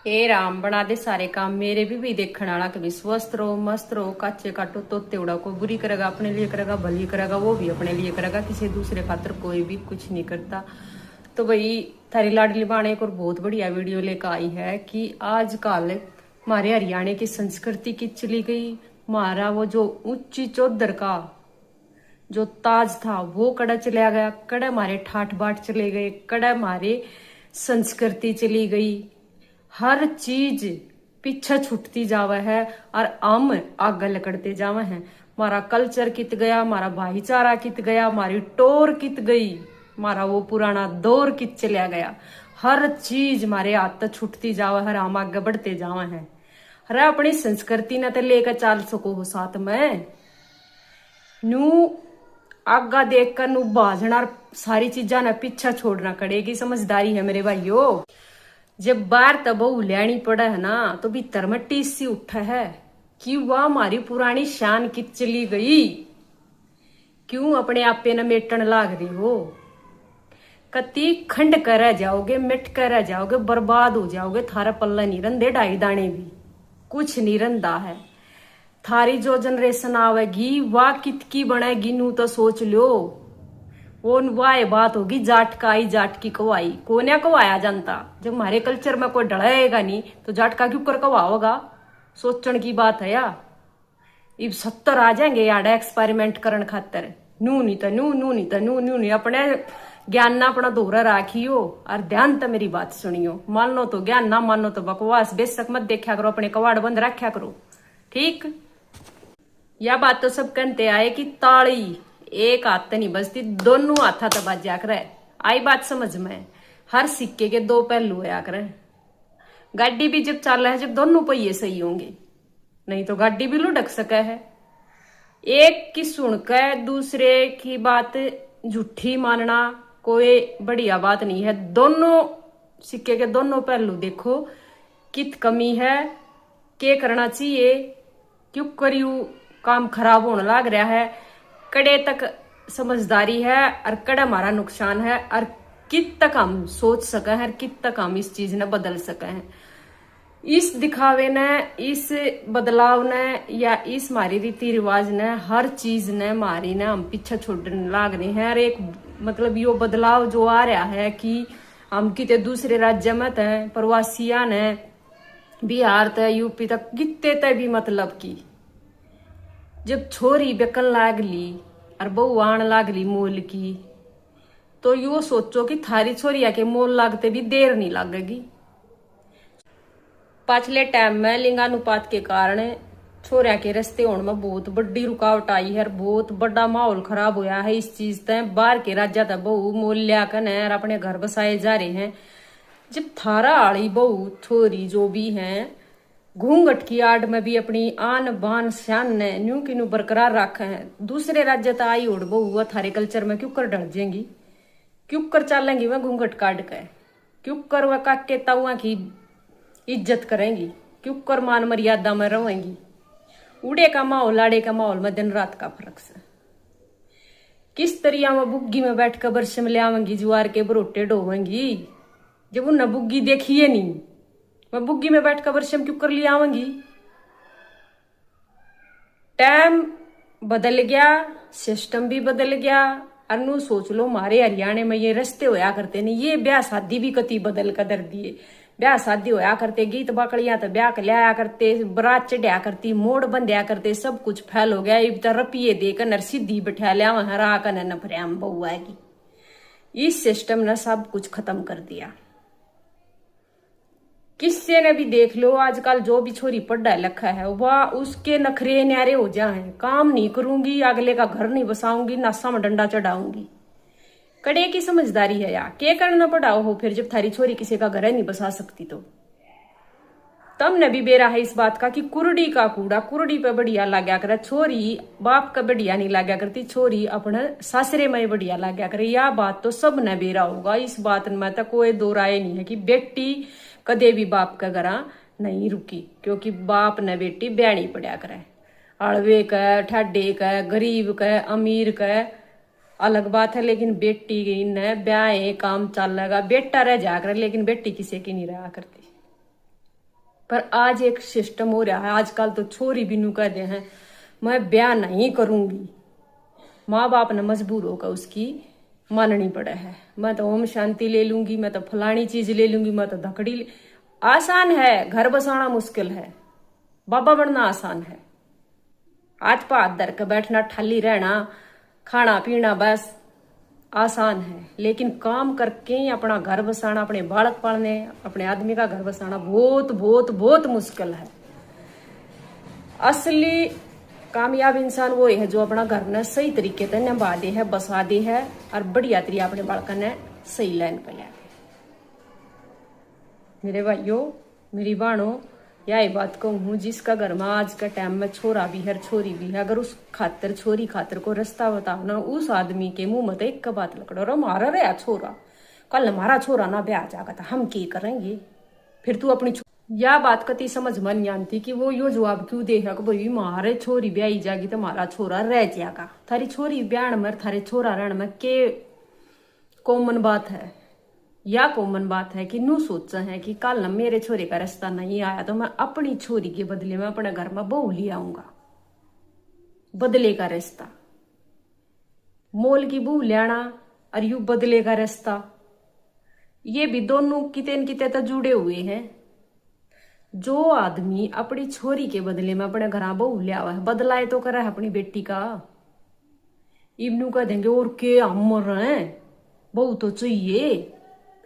ए राम बना दे सारे काम मेरे भी देखने वाला कभी स्वस्थ रहो मस्त रहो काचे काटो तोते उड़ा को बुरी करेगा अपने लिए करेगा भली करेगा वो भी अपने लिए करेगा किसी दूसरे खातर कोई भी कुछ नहीं करता। तो भाई थारी लाडली बाण एक और बहुत बढ़िया वीडियो लेकर आई है कि आजकल हमारे हरियाणा की संस्कृति की चली गई। हमारा वो जो ऊंची चौधर का जो ताज था वो कड़ा चला गया, कड़ा हमारे ठाठ बाट चले गए, कड़ा हमारे संस्कृति चली गई। हर चीज पीछे छूटती जावे है और हम आगे लकड़ते जावे हैं। हमारा कल्चर कित गया, हमारा भाईचारा कित गया, हमारी टोर कित गई, हमारा वो पुराना दौर कित चला गया। हर चीज हमारे हाथ तक छूटती जावे है, हम आगे बढ़ते जावे हैं। अरे अपनी संस्कृति ने तो लेकर चल सको हो साथ में नू आगा देख कर नू बाजना और सारी चीजा ने पीछा छोड़ना कड़ेगी। समझदारी है मेरे भाइयों। जब बाहर तब लैनी पड़ा है ना तो भीतर में टीस सी उठा है कि वह हमारी पुरानी शान की चली गई। क्यों अपने आपे न मेटन लाग रही हो? कति खंड कर रह जाओगे, मिट कर रह जाओगे, बर्बाद हो जाओगे। थारा पल्ला नहीं रंधे ढाई दाने भी कुछ नहीं रंधा है। थारी जो जनरेशन आवेगी वह कितकी बनेगी नू तो सोच लो। वो वाह बात होगी जाट का आई जाट की कवाई कोन्या कवाया जानता। जब हमारे कल्चर में कोई डराएगा नहीं तो जाट का क्यों कर कवा होगा? सोचने की बात है या। इब 70 आ जाएंगे यार एक्सपेरिमेंट करन खातर। नू नहीं तो नू नू नहीं तो नू नू नहीं। अपने ज्ञान ना अपना दोहरा राखियो और ध्यान तो मेरी बात सुनियो। मानो तो ज्ञान ना मानो तो बकवास। बेशक मत देखा करो, अपने कवाड़ बंद रखा करो। ठीक यह बात तो सब कहते आए कि ताली एक हाथ नहीं बजती, दोनों हाथा तो बजा करे। आई बात समझ में? हर सिक्के के दो पहलू होया करे। गाड़ी भी जब चल रहा है जब दोनों पहिए सही होंगे, नहीं तो गाड़ी भी लुढ़क सके है। एक की सुनकर दूसरे की बात झूठी मानना कोई बढ़िया बात नहीं है। दोनों सिक्के के दोनों पहलू देखो, कित कमी है, क्या करना चाहिए, क्यों करियो काम खराब होने लग रहा है, कड़े तक समझदारी है और कड़ा हमारा नुकसान है, और कित तक हम सोच सके हैं, कित तक हम इस चीज ने बदल सके हैं। इस दिखावे ने, इस बदलाव ने या इस हमारी रीति रिवाज ने, हर चीज ने हमारी ने हम पीछे छोड़ने लाग रहे हैं। और एक मतलब यो बदलाव जो आ रहा है कि हम कितने दूसरे राज्य में थे, प्रवासिया ने बिहार तक यूपी तक कितने तक भी मतलब की जब छोरी बेकन लागली और बहू आन लागली मोल की, तो यो सोचो कि थारी छोरिया के मोल लागते भी देर नहीं लगेगी। पिछले टाइम में लिंगानुपात के कारण छोरिया के रस्ते होने में बहुत बड़ी रुकावट आई है, बहुत बड़ा माहौल खराब होया है। इस चीज तय बाहर के राज्य तक बहू मोल लियाकन है और अपने घर बसाए जा रहे हैं। जब थारा आड़ी बहू छोरी जो भी हैं घूंघट की आड़ में भी अपनी आन बान शान ने न्यू की न्यू बरकरार रखा है। दूसरे राज्य तक आई उड़ बहुआ थारे कल्चर में क्यों कर डर जाएंगी, क्यों कर चलेंगी वह घूंघट काट के, क्यों कर वह काके ताउआ की इज्जत करेंगी, क्यों कर मान मर्यादा में रहेंगी। उड़े का माहौल आड़े का माहौल में दिन रात का फर्क से। किस तरिया में बुग्गी में बैठ कर बरस में ले आवेंगी, जुआर के बरोटे डोवेंगी। जब उन बुग्गी देखिए नहीं, मैं बुग्गी में बैठ कर वर्षम क्यों कर लिया आऊंगी। टाइम बदल गया, सिस्टम भी बदल गया। अनु सोच लो हमारे हरियाणा में ये रस्ते होया करते नहीं, ये ब्याह शादी भी कति बदल कर दर दिए। ब्याह शादी होया करते, गीत बाकड़िया तो ब्याह कर लिया करते, बरात चढ़िया करती, मोड़ बंध्या करते, सब कुछ फैल हो गया। इब तो रपिये देकर नर सीधी बैठा लिया हरा कर न भरयाम बहु आएगी। इस सिस्टम ने सब कुछ खत्म कर दिया। किससे ने भी देख लो आजकल जो भी छोरी पढ़ा लिखा है वह उसके नखरे न्यारे हो जाए। काम नहीं करूंगी, अगले का घर नहीं बसाऊंगी, नासा में डंडा चढ़ाऊंगी। कड़े की समझदारी है यार, क्या करना पड़ाओ हो फिर जब थारी छोरी किसी का घर नहीं बसा सकती तो। तब ने भी बेरा है इस बात का कि कुरडी का कूड़ा कुरडी पे बढ़िया लाग्या करे। छोरी बाप का बढ़िया नहीं लाग्या करती, छोरी अपने सासरे में बढ़िया लाग्या करे। यह बात तो सब ने बेरा होगा। इस बात में तो कोई दो राय नहीं है कि बेटी कदे भी बाप का घरा नहीं रुकी, क्योंकि बाप ने बेटी ब्याणी पड़ा करे। अड़वे का, ठाडे का, गरीब का, अमीर का अलग बात है, लेकिन बेटी ने ब्याह काम चलेगा। बेटा रह जा करे लेकिन बेटी किसी की नहीं रहा करती। पर आज एक सिस्टम हो रहा है, आजकल तो छोरी भी नु कहते हैं मैं ब्याह नहीं करूंगी, माँ बाप ने मजबूर होकर उसकी माननी पड़े है। मैं तो ओम शांति ले लूंगी, मैं तो फलानी चीज ले लूंगी, मैं तो धकड़ी आसान है, घर बसाना मुश्किल है, बाबा बनना आसान है। हाथ पा हाथ धर के बैठना, ठाली रहना, खाना पीना बस आसान है, लेकिन काम करके अपना घर बसाना, अपने बालक पालने, अपने आदमी का घर बसाना बहुत बहुत बहुत मुश्किल है। असली कामयाब इंसान वो है जो अपना घर ने सही तरीके से निभा दे है, बसा दे है और बढ़िया तरीके अपने बालक ने सही लाइन पे ले। मेरे भाइयों मेरी बहनों, यही बात कहूँ, जिसका घर में आज के टाइम में छोरा भी है छोरी भी है, अगर उस खातर छोरी खातर को रास्ता बताओ ना, उस आदमी के मुंह में तो एक बात लकड़ो, हमारा रहा छोरा, कल हमारा छोरा ना ब्याह जाएगा तो हम क्या करेंगे। फिर तू अपनी यह बात कती समझ में नहीं आती कि वो यो जवाब क्यों दे है कि भाई मारे छोरी ब्याही जाएगी तो हमारा छोरा रह जाएगा। थारी छोरी ब्याह में थारे छोरा रहने में के कॉमन बात है, या कॉमन बात है कि नू सोचा है कि कल मेरे छोरे का रिश्ता नहीं आया तो मैं अपनी छोरी के बदले में अपने घर में बहू ले आऊंगा। बदले का रिश्ता, मोल की बहू लेना और यू बदले का रिश्ता, ये भी दोनों किते न किते तो जुड़े हुए हैं। जो आदमी अपनी छोरी के बदले में अपने घर बहू ले आवा है, बदलाए तो करा है अपनी बेटी का। इब्नू कह देंगे और के हम मर रहे हैं, बहू तो चाहिए।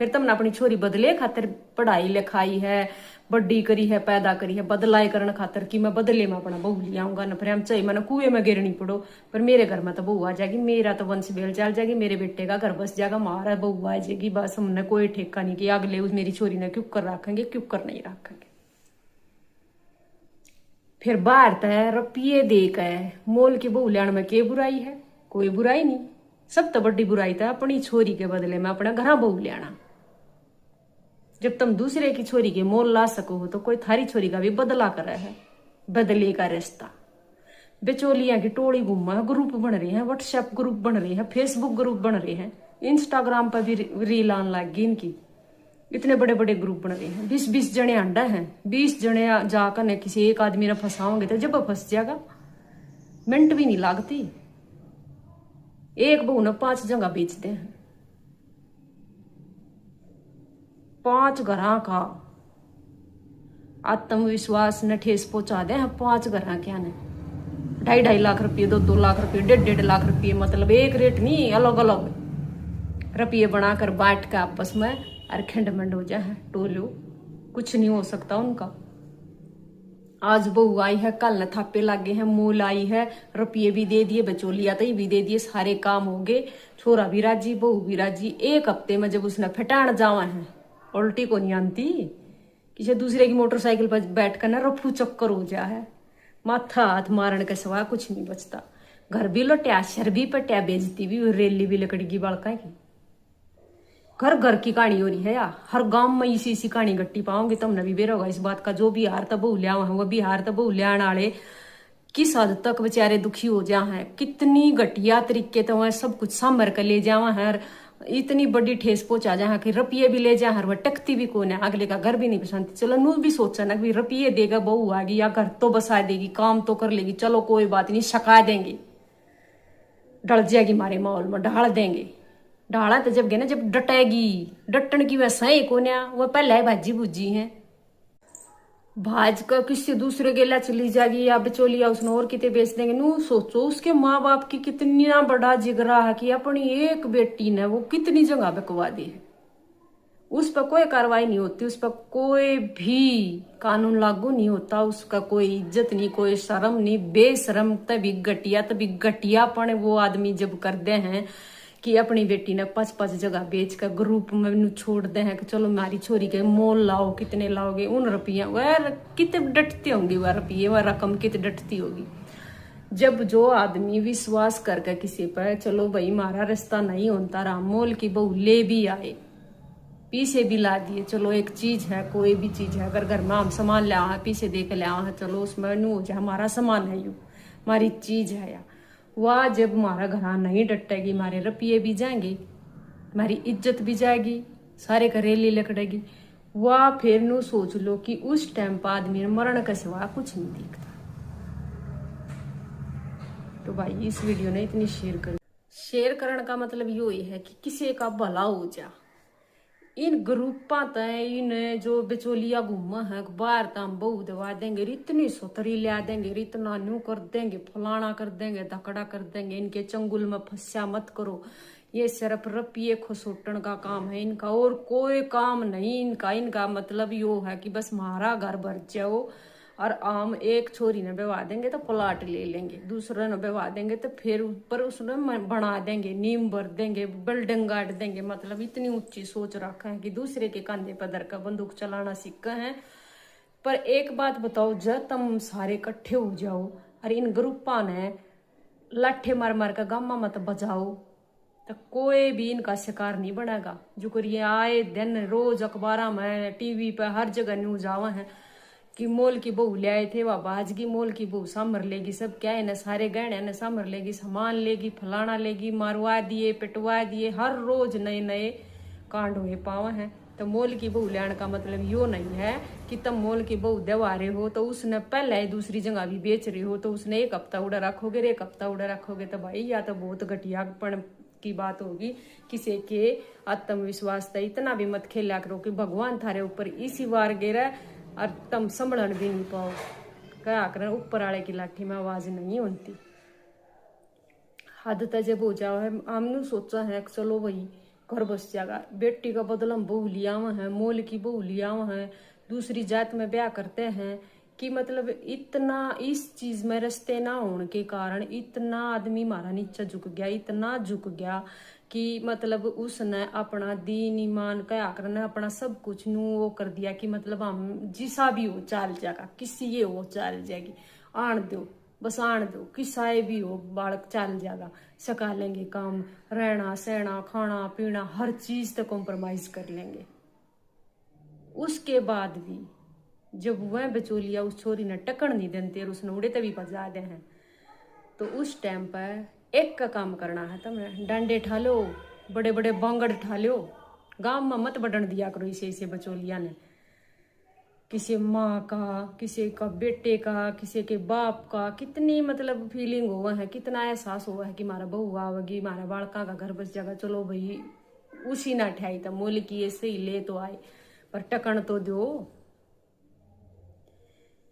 फिर तुमने अपनी छोरी बदले खातिर पढ़ाई लिखाई है, बड्डी करी है, पैदा करी है, बदलाए करने खातिर कि मैं बदले में अपना बहू ले आऊंगा। न फिर हम चाहिए मैंने कुएं में गिरनी पड़ो, पर मेरे घर में तो बहू आ जाएगी, मेरा तो वंश बेल चल जाएगी, मेरे बेटे का घर बस जाएगा, मारा बहू आ जाएगी। बस हमने कोई ठेका नहीं किया अगले उस मेरी छोरी ने क्यों कर रखेंगे, क्यों कर नहीं रखेंगे। फिर बाहर तय रुपये देकर मोल की बहू लेने में के बुराई है, कोई बुराई नहीं। सब तो बड़ी बुराई था अपनी छोरी के बदले में अपना घर बहू लेना। जब तुम दूसरे की छोरी के मोल ला सको हो तो कोई थारी छोरी का भी बदला कर रहा है। बदले का रिश्ता, बेचोलियां की टोली घूमा, ग्रुप बन रहे हैं, व्हाट्सएप ग्रुप बन रहे हैं, फेसबुक ग्रुप बन रहे हैं, इंस्टाग्राम पर भी रील आने लग गई इनकी, इतने बड़े बड़े ग्रुप बन रहे हैं। 20-20 जने अंडा हैं, 20 जने जाकर न किसी एक आदमी ने फंसाओगे तो जब फंस जाएगा मिनट भी नहीं लागती। एक बहू ने 5 जगह बेचते हैं, 5 घर का आत्मविश्वास न ठेस पहुंचा दे हैं। 5 घर क्या ने 2.5 लाख रुपये, 2 लाख रुपये, 1.5 लाख रुपये, मतलब एक रेट नहीं, अलग अलग रुपये बनाकर बांट के आपस में और खंडमंड हो जाए टोलो, कुछ नहीं हो सकता उनका। आज बहू आई है, कल न थापे लागे हैं, मोल आई है, रुपये भी दे दिए, बचोलिया तई भी दे दिए, सारे काम हो गए, छोरा भी राजी बहू भी राजी। एक हफ्ते में जब उसने फटाण जावा है, उल्टी को नहीं आती, किसी दूसरे की मोटरसाइकिल पर बैठ कर ना रफू चक्कर हो जा है, माथा हाथ मारने के सिवा कुछ नहीं बचता। घर भी लुटिया, शर भी पटिया, बेजती भी, रेली भी लकड़ी की बालका की। घर घर की कहानी हो रही है यार, हर गांव में इसी कहानी गट्टी पाओगे तुमने भी बेरा होगा इस बात का। जो बिहार तब बहू लिया हुआ है, वो बिहार तब बहू लियान वाले किस हद तक बेचारे दुखी हो जा है, कितनी घटिया तरीके तो वह सब कुछ संभर कर ले जावा है, इतनी बड़ी ठेस पहुंचा जा कि रुपये भी ले जा हर, वह टकती भी कौन है, अगले का घर भी नहीं पसंद। चलो नू भी सोचा ना कि रुपये देगा बहू आएगी या घर तो बसा देगी, काम तो कर लेगी, चलो कोई बात नहीं, छका देंगे, डल जाएगी हमारे माहौल में, ढाल देंगे। ढाला तो जब गए ना, जब डटेगी, डटन की वह सही कोने, वह पहले भाजी भुजी है, भाज का किसी दूसरे गेला चली जाएगी या बिचौलिया उसने और किते बेच देंगे। नू सोचो उसके माँ बाप की कितनी ना बड़ा जिगरा है कि अपनी एक बेटी ने वो कितनी जगह बिकवा दी है, उस पर कोई कार्रवाई नहीं होती, उस पर कोई भी कानून लागू नहीं होता, उसका कोई इज्जत नहीं, कोई शर्म नहीं, बेशरम तभी घटियापन वो आदमी जब करते हैं कि अपनी बेटी ने 5-5 जगह बेच कर ग्रुप में छोड़ दे हैं कि चलो हमारी छोरी के मोल लाओ, कितने लाओगे, उन रुपया वह कितने डटते होंगे, वह रुपये वह रकम कितने डटती होगी। जब जो आदमी विश्वास करके किसी पर चलो भाई हमारा रिश्ता नहीं होता रहा, मोल की बहू ले भी आए, पीछे भी ला दिए, चलो एक चीज है, कोई भी चीज है, अगर घर में हम सामान ले आए पीछे दे के ले आए, चलो उसमें नू हो जाए हमारा सामान है, यू हमारी चीज है या वह जब हमारा घर नहीं डटेगी, हमारे रुपये भी जाएंगे, हमारी इज्जत भी जाएगी, सारे घरेली लकड़ेगी, वाह फिर नु सोच लो कि उस टाइम पर आदमी मरण के सिवा कुछ नहीं दिखता। तो भाई इस वीडियो ने इतनी शेयर करने का मतलब यो ही है कि किसी का भला हो जा। इन ग्रुपा तय इन जो बिचौलिया घूमा है बाहर तम बहु दवा देंगे, इतनी सोतरी लिया देंगे, इतना न्यू कर देंगे, फलाना कर देंगे, धकड़ा कर देंगे। इनके चंगुल में फंसा मत करो। ये सिर्फ रपिए खसोटन का काम है इनका, और कोई काम नहीं इनका। इनका मतलब यो है कि बस हमारा घर भर जाओ। और आम एक छोरी ने बेवा देंगे तो प्लाट ले लेंगे, दूसरे ने बेवा देंगे तो फिर ऊपर उसने बना देंगे, नींव भर देंगे, बिल्डिंग गाड़ देंगे। मतलब इतनी ऊंची सोच रखा है कि दूसरे के कंधे पर धर का बंदूक चलाना सीखा है। पर एक बात बताओ, जब तुम सारे इकट्ठे हो जाओ और इन ग्रुपा ने लाठे मार मार कर गामा मत बजाओ तो कोई भी इनका शिकार नहीं बनेगा। जो करिए आए दिन रोज अखबार में टीवी पर हर जगह न्यूज आवा है कि मोल की बहू ले आए थे, वह बाजगी मोल की बहू सामर लेगी, सब क्या है ना सारे गहने ने सामर लेगी, सामान लेगी, फलाना लेगी, मारवा दिए, पिटवा दिए। हर रोज नए नए कांड हुए पावा है। तो मोल की बहू लेने का मतलब यो नहीं है कि तुम मोल की बहू देवा रहे हो तो उसने पहले दूसरी जगह भी बेच रहे हो तो उसने एक हफ्ता उड़ा रखोगे, एक हफ्ता उड़ा रखोगे तो भाई या तो बहुत घटियापन की बात होगी। किसी के आत्मविश्वास तो इतना भी मत खेला करो कि भगवान थारे ऊपर इसी बार गिरा और तुम संभलन भी नहीं पाओ। क्या करें, ऊपर वाले की लाठी में आवाज नहीं होती। हद तक जब हो जाओ है, हमने सोचा है चलो भाई घर बस जाएगा, बेटी का बदला हम बहू लिया हुआ है, मोल की बहू लिया हुआ है, दूसरी जात में ब्याह करते हैं कि मतलब इतना इस चीज में रस्ते ना होने के कारण इतना आदमी मारा नीचे झुक गया, इतना झुक गया कि मतलब उसने अपना दीन ईमान क्या करना, अपना सब कुछ नू वो कर दिया कि मतलब हम जिसा भी हो चाल जाएगा, किसी ये हो चाल जाएगी, आन दो बस आन दो, किसाए भी हो बालक चाल जाएगा, सका लेंगे काम, रहना सहना खाना पीना हर चीज तक कॉम्प्रोमाइज कर लेंगे। उसके बाद भी जब वह बिचौलिया उस छोरी ने टकन नहीं देते और उसने उड़े तभी बजा दे हैं तो उस टाइम पर एक का काम करना है, तुमने डंडे ठा लो, बड़े बड़े बांगड़ ठा लो, गांव में मत बढ़न दिया करो इसे बचौलिया ने। किसी माँ का, किसी का बेटे का, किसी के बाप का कितनी मतलब फीलिंग हुआ है, कितना एहसास हुआ है कि मारा बहू आवेगी, मारा बालका का घर बस जाएगा। चलो भाई उसी ना ठहई तो मोल की ऐसे ही ले तो आए पर टकन तो दो।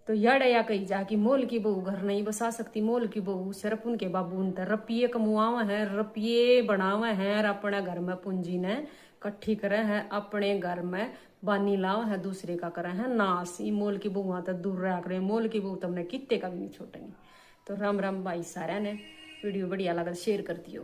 तो यड़ या कही जा कि मोल की बहू घर नहीं बसा सकती, मोल की बहू सिर्फ उनके बाबू उनते रपिये कमुआवा है, रपिये बनावा है और अपने घर में पूंजी ने कट्ठी करे है, अपने घर में बानी लावा है, दूसरे का करे है नाश। मोल की बहू तो दूर रहा करे, मोल की बहू तुमने कितने का भी नहीं छोड़ेंगे। तो राम राम भाई सारा ने, वीडियो बढ़िया लगा शेयर कर दियो।